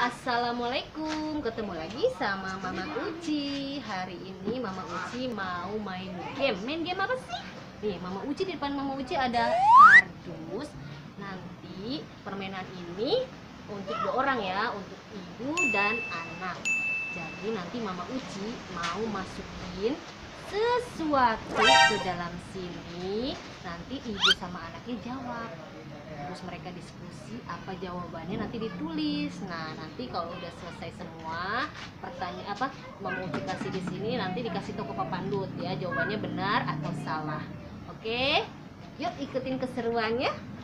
Assalamualaikum, ketemu lagi sama Mama Uci. Hari ini Mama Uci mau main game. Main game apa sih? Nih, Mama Uci, di depan Mama Uci ada kardus. Nanti permainan ini untuk 2 orang ya, untuk ibu dan anak. Jadi nanti Mama Uci mau masukin sesuatu ke dalam sini. Nanti ibu sama anaknya jawab. Terus mereka diskusi apa jawabannya, nanti ditulis. Nah, nanti kalau udah selesai semua pertanyaan apa Mama Uci kasih di sini, nanti dikasih toko Pak Pandut ya, jawabannya benar atau salah. Oke, yuk ikutin keseruannya.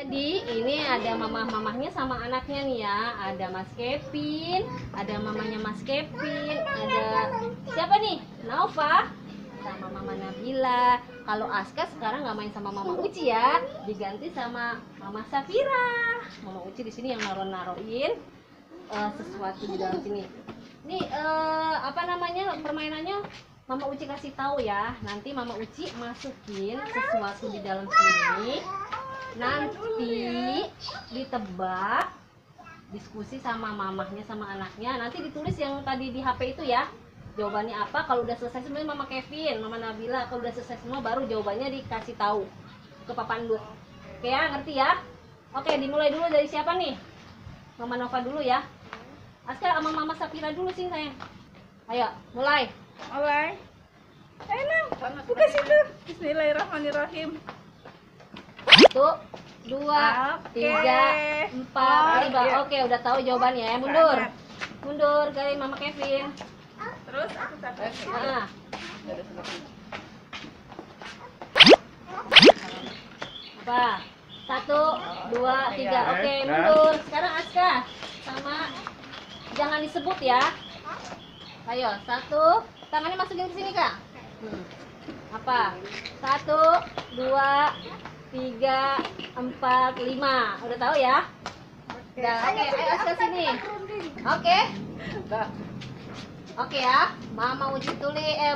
Jadi ini ada mamah-mamahnya sama anaknya nih ya. Ada Mas Kevin, ada mamanya Mas Kevin, ada siapa nih? Nova sama Mama Nabila. Kalau Aska sekarang nggak main sama Mama Uci ya, diganti sama Mama Safira. Mama Uci di sini yang naruhin sesuatu di dalam sini. Nih apa namanya permainannya? Mama Uci kasih tahu ya. Nanti Mama Uci masukin sesuatu di dalam sini. Nanti ditebak, diskusi sama mamahnya sama anaknya. Nanti ditulis yang tadi di HP itu ya, jawabannya apa. Kalau udah selesai semua Mama Kevin, Mama Nabila, kalau udah selesai semua baru jawabannya dikasih tahu ke Pak Pandut. Oke ya, ngerti ya? Oke, dimulai dulu dari siapa nih? Mama Nova dulu ya. Aska sama Mama Safira dulu sih sayang. Ayo, mulai. Mulai. Enak. Buka situ. Bismillahirrahmanirrahim. 1, 2, 3, 4, 5. Oke, udah tahu jawabannya ya. Mundur. Mundur dari Mama Kevin. Terus aku tambah. Nah. Apa? 1, 2, 3. Oke, mundur. Sekarang Aska sama jangan disebut ya. Ayo, 1. Tangannya masukin ke sini, Kak. Apa? 1, 2, 3, 4, 5. Udah tahu ya? Udah. Oke, ayo Aska sini. Oke. Oke ya. Mama Uci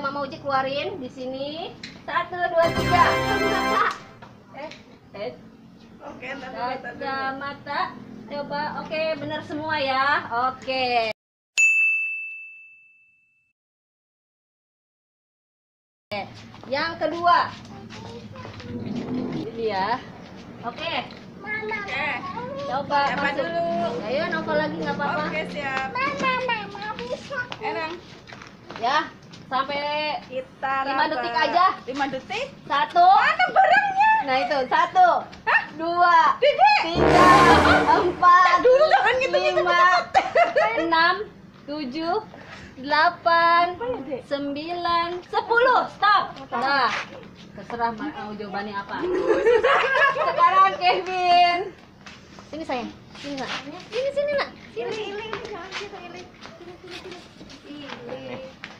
Mama Uci keluarin di sini. 1, 2, 3. Oke, Kacamata. Coba. Oke, benar semua ya. Oke. Yang kedua. Ini ya. Oke. Oke. Coba Siapa masuk dulu? Ayo Nova lagi nggak apa-apa. Oke, siap. Enak. Ya, sampai Kita 5 detik aja. 5 detik. 1. Mana barangnya? Nah itu 1, 2, Dedek. 3, 4, Dulu jangan gitu-gitu 5, 6, 7, 8, 9, 10. Stop. Nah, terserah mau jawabannya apa. Sekarang Kevin. Sini sayang. Sini nak. Sini nak. Sini.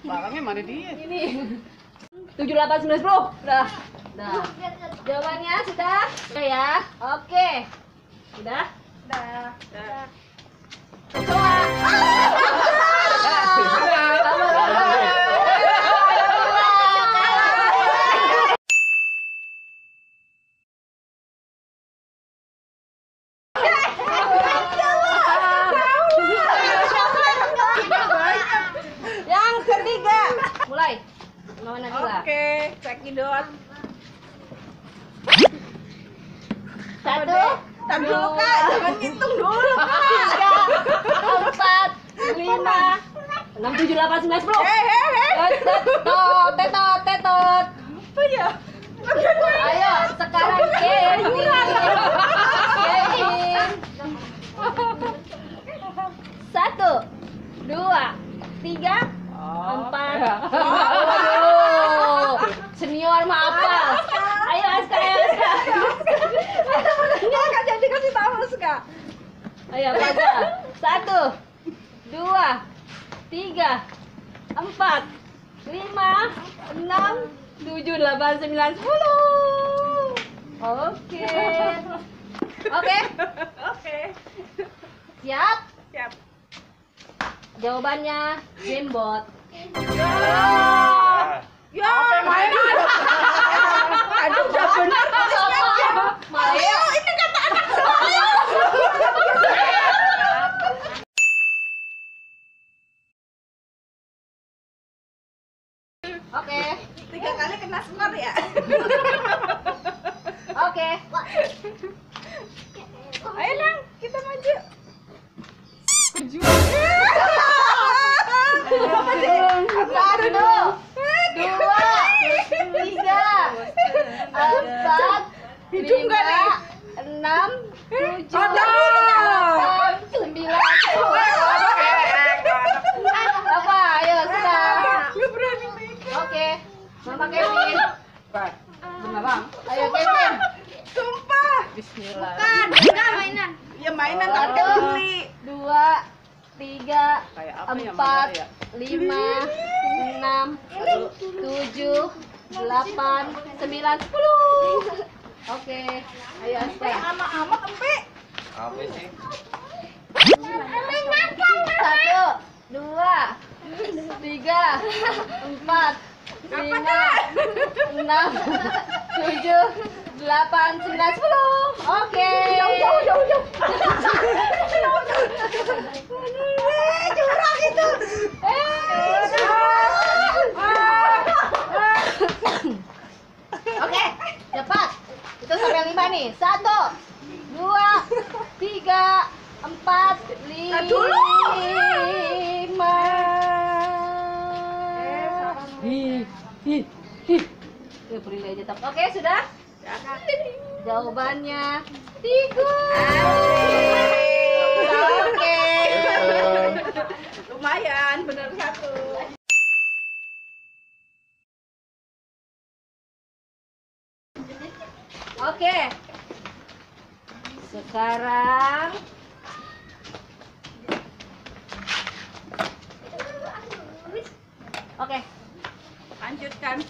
Barangnya mana dia? Ini 7, 8, 9, 10. Udah. Jawabannya sudah? Sudah ya? Oke. Sudah? Dah. Kecoa. Yang ketiga. Mulai. Mama Nabila. Oke, cekidot. 1, Tar dulu Kak, jangan ngitung dulu. 3, 4, 5, 6, 7, 8, 9, 10. Tetot. Apa ya? Ayo, sekarang Kevin. 1, 2, 3, 4, 5. Senior mah apa? Ayo Aska. Ini Kak jadi kasih tahu Kak. Ayo baca. 1, 2, 3, 4, 5, 6, 7, 8, 9, 10. Oke. Oke. Siap? Siap. Jawabannya Gamebot. Ya. Oke. 3 kali kena skor ya. Oke. Ayo Nang, kita maju. Berjuang. Apa sih? Satu, dua, tiga, empat, Hidup nggak nih? lima, enam, tujuh, Ada. delapan, sembilan, sepuluh. Apa? Ayo sudah. Nggak berani megang. Oke. Mama Kevin. Beneran. Ayo Kevin. Sumpah. Bismillah. Enggak mainan. Ya mainan kan beli. 2, 3, 4, 5, 6, 7, 8, 9, 10. Oke. Ayo Aska. Ama-ama empe. Apa sih? 1, 2, 3, 4, 5, 6, 7, 8, 9, 10. Oke. Jauh. Curang itu. Oke, cepat. Itu sampai 5 nih. 1, 2, 3, 4, 5. dulu. Ya, beri aja tak. Oke, sudah? Jawabannya tikus. Oke. Lumayan, benar 1. Oke. Sekarang oke. Lanjutkan.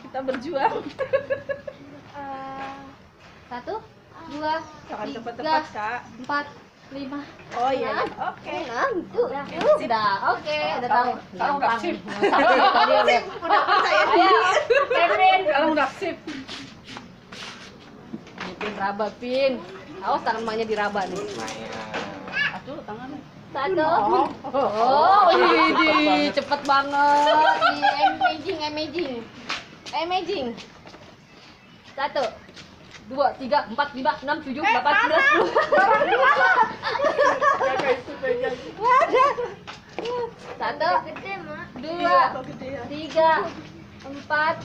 Kita berjuang. 1, 2, Jangan 3, tepat-tepat, Kak. 4, 5. Oh iya. Oke. Sudah, oke, udah tahu. Kalau nggak sip. Tadi udah. Udah percaya Ayo, diri. Kevin. Kalau nggak sip. Pin raba, Pin. Awas tangan emaknya diraba nih. Aduh, tangannya. 1. Oh, ini cepet banget. Amazing. 1, 2, 3, 4, 5, 6, 7, 8, 9, 10. 1, 2, 3, 4,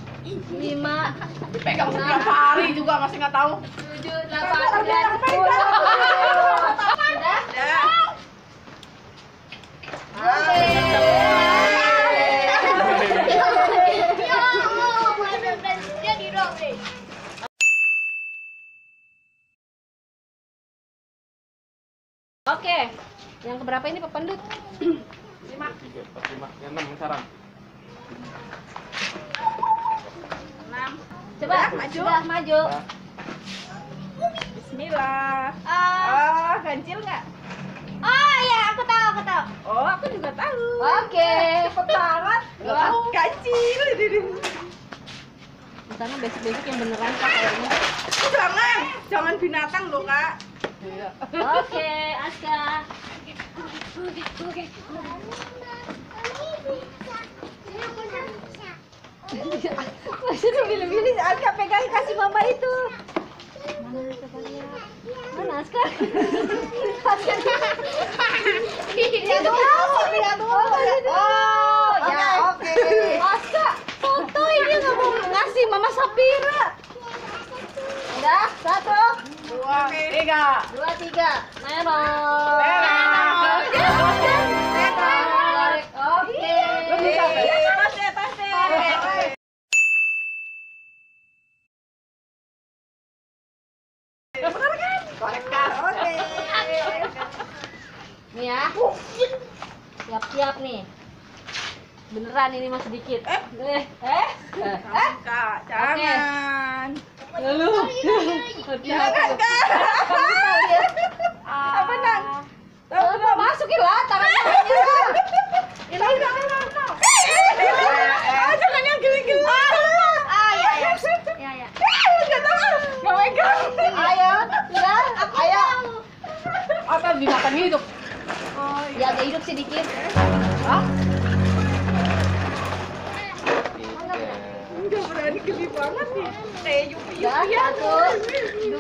5, Pegang setiap hari juga masih nggak tahu. 7, 8, 9, 10. Sudah? Ya. Oke, yang keberapa ini Pak Pendut? 3, 4, 5, 6 sekarang. 6. Coba, Maju. sudah maju. Bismillah. Ganjil nggak? Oh ya, aku tahu. Oh, aku juga tahu. Oke. Cepet banget. Wah. Ganjil. Misalnya basic yang beneran Kak kayaknya. Jangan binatang loh, Kak. Oke, Aska. Masih pilih-pilih Aska pegang kasih mama itu. Mana coba lihat. Mana Aska? Aska. Lihat dulu. Oh, ya oke. Aska, foto ini nggak mau ngasih mama Sapira. Udah, 1, 2, 3. 2, 3. Merah. Merah. Oke. Tas. Benar kan? Korekkan. Oke. Nih ya. Siap-siap nih. Beneran ini masih dikit. Kak, jangan. Lalu. Jangan, Kak. Apa, Nang? Masukin lah tangannya. Jangan yang geli-geli. Ya. Nggak tahu. Nggak megang. Ayo, sudah. Ayo. Apa binatang hidup? Ya agak hidup sedikit. Dah, 1, 2,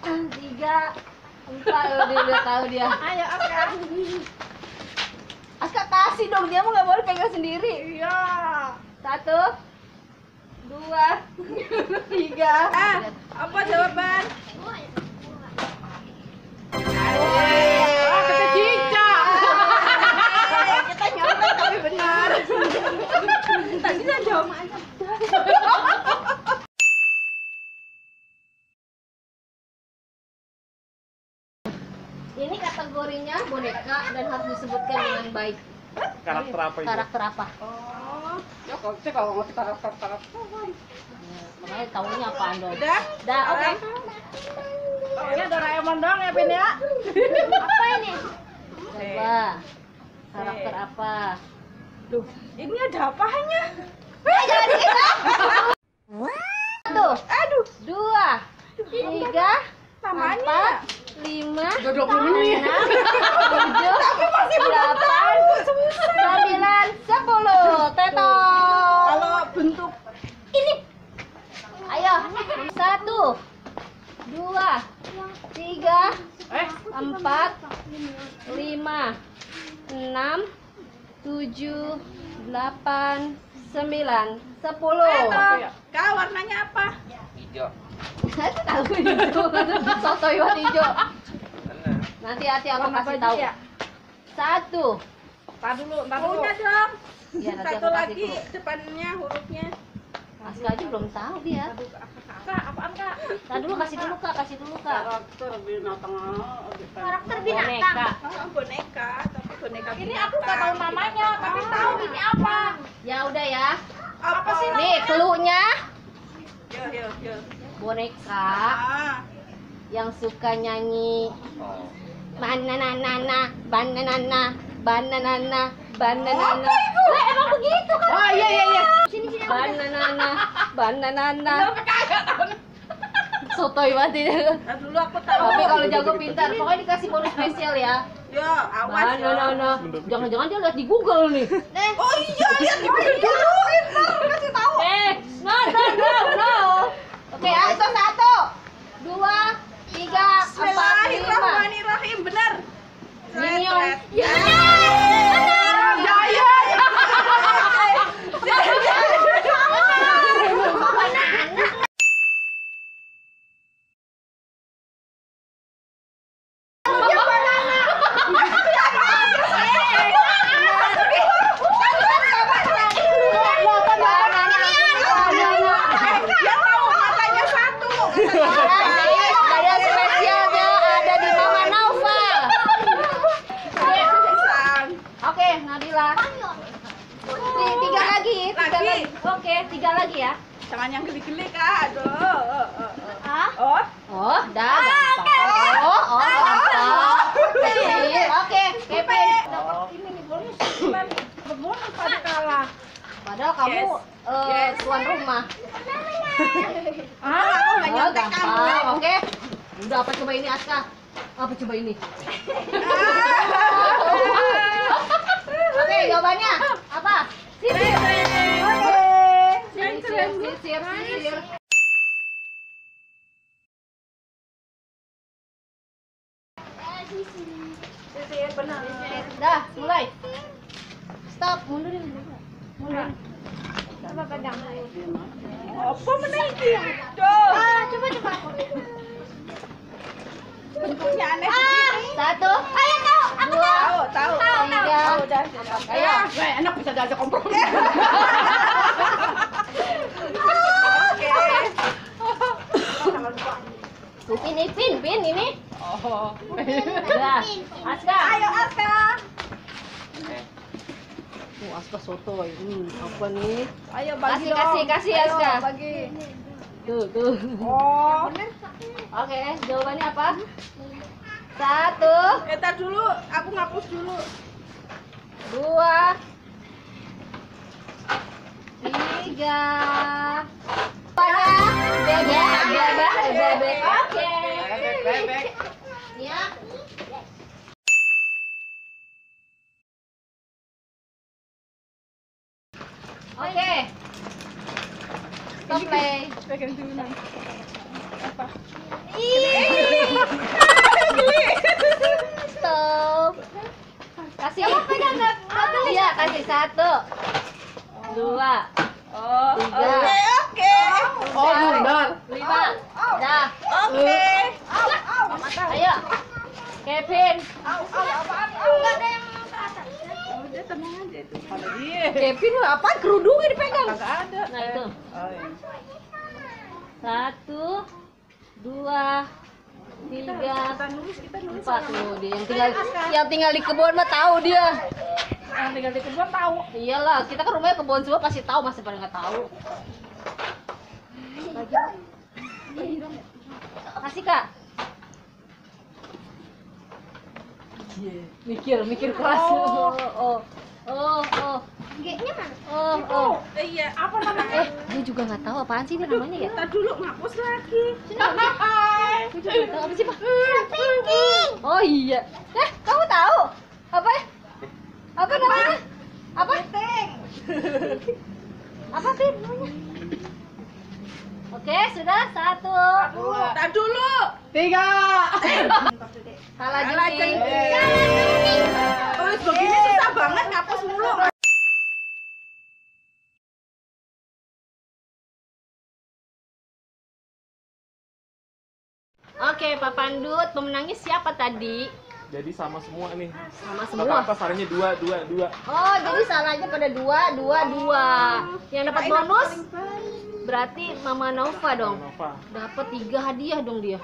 3, 4. Dia udah tahu dia. Ayo Aska. Aska kasih dong, dia mau nggak boleh pegang sendiri. Iya. 1, 2, 3. Apa jawaban? Oh, kita cicak. Kita nyontek tapi benar. Tadi saya jawab aja. Ini kategorinya boneka dan harus disebutkan dengan baik. Karakter apa itu? Karakter apa? Oh, ya kalau ngerti karakter. Makanya tahunya apa Ando? Udah? Dah, oke. Ini Doraemon dong ya, Pin ya? Apa ini? Coba. Karakter apa? Duh, ini ada apanya? Jangan kita. 1, Aduh, 2, 3, namanya. 4, 5, 20 menit. 6, 7, 8, 9, 10. Tetot. Kalau bentuk Ini. Ayo. 1, 2, 3, 4, 5, 6, 7, 8, 9, 10. Kak, warnanya apa? Hijau. Tahu itu. Soto iwan hijau. Benar. Nanti hati aku Warna kasih baju tahu. ya? 1. Tar dulu. Punya dong. Iya, nanti Satu aku kasih lagi dulu. depannya hurufnya. Aska aja belum tahu dia. Kak, apaan Kak? Nah dulu kasih dulu Kak, kasih dulu Kak. Karakter binatang. Karakter binatang. Boneka, tapi boneka Ini aku nggak tahu namanya, tapi tahu ini apa. Ya udah ya. Apa sih Nih cluenya Yo. boneka Ah, yang suka nyanyi Oh. bananana, bananana, bananana, bananana. Lah emang begitu kan? oh iya. Sini. Bananana. Sotoy banget. Nah, dulu aku tahu. Tapi kalau jago pintar, pokoknya dikasih bonus spesial ya. Yo, awas yo. Bananana. Jangan-jangan dia lihat di Google nih. Oh iya, lihat di video dulu. Ntar kasih tahu. No. Oke, Asto 1, 2, 3, 4, 5. Bismillahirrahmanirrahim, benar. Minion. Ya. Dia tahu matanya satu. Ada spesialnya, ada di Mama Naufal. Oke, Nabila. Tiga lagi. Oke, 3 lagi ya. Jangan yang geli-geli Kak. Aduh. Oh. Oh, dah gampang. Oh, gampang. Kecil. Oke, Kevin. Ini nih bonus. Bonus pada kalah. Padahal kamu Yes. tuan rumah. Aku nggak Oh, nyontek kamu. gampang. Oke. Udah apa coba ini Aska? Apa coba ini? Oke, jawabannya apa? Sisir. Sisir. Sisir benar. Dah, mulai. Stop, mundurin. Mundur. Coba pegang. Apa menaiki? Tuh. Coba. Bentuknya aneh. 1, Ayo tahu. 2, Tahu. 3. Udah. Ayo. Enak bisa diajak kompromi. Oke. Ini pin ini. Oh. Udah. Aska. Ayo Aska. Aska soto. Apa nih? Ayo bagi Kasih dong. Aska. Ayo, bagi. Tuh. Oh. Oke, jawabannya apa? 1, Ntar dulu, aku ngapus dulu. 2, 3. Bebek. Oke. Bebek. Ya. Oke. Stop play. Pegang dulu Nan. Apa? Stop. Kasih. Iya, kasih 1, 2, Oh, 3, oke. Oh, benar. 5. Dah. Oke. Ayo. Kevin. Enggak ada yang ke atas. Udah tenang aja itu. Kalau dia Kevin apa? Kerudungnya dipegang. kagak ada. Nah, itu. Oh, iya. 1, 2, 3, Kita nulis 4 tuh dia yang tinggal di kebun mah tahu dia. Yang tinggal di kebun tahu. Iyalah, kita kan rumahnya kebun semua pasti tahu, masih pada nggak tahu. Kasih Kak. Mikir keras. Oh. G-nya mana? Oh. Iya, apa namanya? Dia juga nggak tahu apaan sih dia namanya ya. Kita dulu ngapus lagi. Dia juga nggak tahu apa sih Pak? Oh iya. Kamu tahu? Apa? Apa namanya? Apa? Apa sih namanya? Oke, sudah 1. Tak dulu. 3. Salah jengking. Tulis begini susah banget ngapus mulu. Oke, Pak Pandut, pemenangnya siapa tadi? Jadi sama semua nih. Sama Rata semua. atas salahnya 2, 2, 2. Oh, jadi salahnya pada 2, 2, 2. Yang dapat bonus berarti Mama Nova dong. Nova. Dapat 3 hadiah dong dia.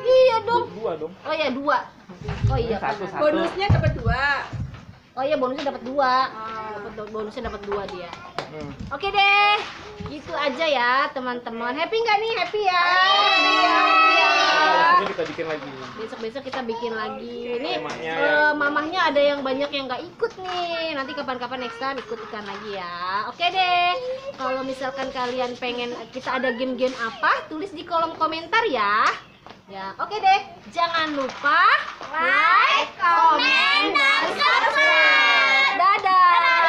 Iya dong. 2 dong. Oh ya, 2. Oh iya. Satu, benar. satu. Bonusnya dapat 2. Oh iya, bonusnya dapat 2. Bonusnya dapat 2 dia. Hmm. Oke deh. Gitu aja ya, teman-teman. Happy nggak nih? Happy ya. Besoknya kita bikin lagi. Besok-besok kita bikin lagi. Ini Temanya mamahnya ada yang banyak yang nggak ikut nih. Nanti kapan-kapan next time ikut-ikan lagi ya. Oke deh. Kalau misalkan kalian pengen kita ada game-game apa, tulis di kolom komentar ya. Ya, oke deh. Jangan lupa Like, comment, dan subscribe. Dadah.